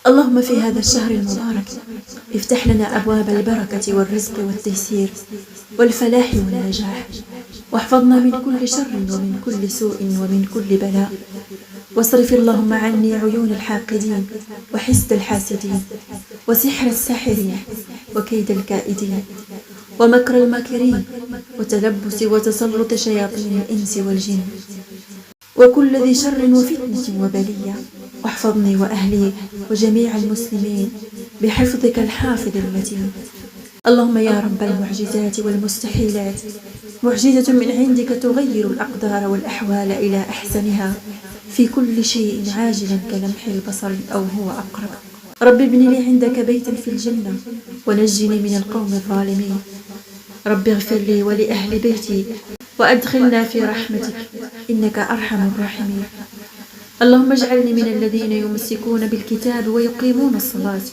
اللهم في هذا الشهر المبارك افتح لنا أبواب البركة والرزق والتيسير والفلاح والنجاح، واحفظنا من كل شر ومن كل سوء ومن كل بلاء، واصرف اللهم عني عيون الحاقدين وحسد الحاسدين وسحر الساحرين وكيد الكائدين ومكر الماكرين وتلبس وتسلط شياطين الإنس والجن وكل ذي شر وفتنة وبلية، واحفظني وأهلي وجميع المسلمين بحفظك الحافظ المتين. اللهم يا رب المعجزات والمستحيلات، معجزة من عندك تغير الأقدار والأحوال إلى أحسنها في كل شيء عاجلا كلمح البصر أو هو أقرب. رب ابن لي عندك بيتا في الجنة ونجني من القوم الظالمين. رب اغفر لي ولأهل بيتي وأدخلنا في رحمتك إنك أرحم الراحمين. اللهم اجعلني من الذين يمسكون بالكتاب ويقيمون الصلاة.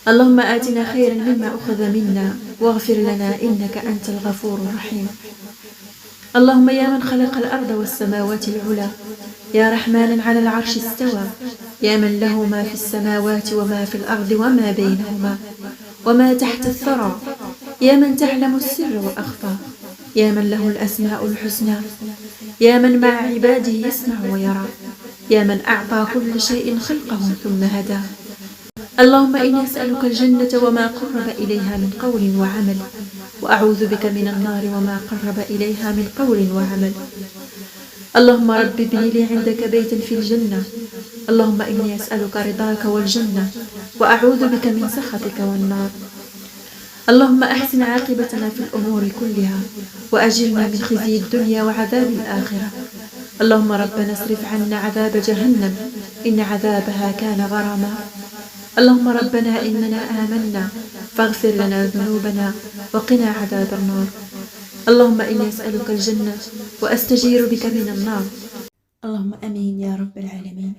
اللهم آتنا خيرا مما أخذ منا واغفر لنا إنك أنت الغفور الرحيم. اللهم يا من خلق الأرض والسماوات العلى، يا رحمن على العرش استوى، يا من له ما في السماوات وما في الأرض وما بينهما وما تحت الثرى، يا من تعلم السر وأخفى، يا من له الأسماء الحسنى، يا من مع عباده يسمع ويرى، يا من أعطى كل شيء خلقه ثم هدى. اللهم إني أسألك الجنة وما قرب إليها من قول وعمل، وأعوذ بك من النار وما قرب إليها من قول وعمل. اللهم رب ابن لي عندك بيتا في الجنة. اللهم إني أسألك رضاك والجنة وأعوذ بك من سخطك والنار. اللهم أحسن عاقبتنا في الأمور كلها وأجرنا من خزي الدنيا وعذاب الآخرة. اللهم ربنا اصرف عنا عذاب جهنم إن عذابها كان غراما. اللهم ربنا إننا آمنا فاغفر لنا ذنوبنا وقنا عذاب النار. اللهم إني أسألك الجنة وأستجير بك من النار. اللهم أمين يا رب العالمين.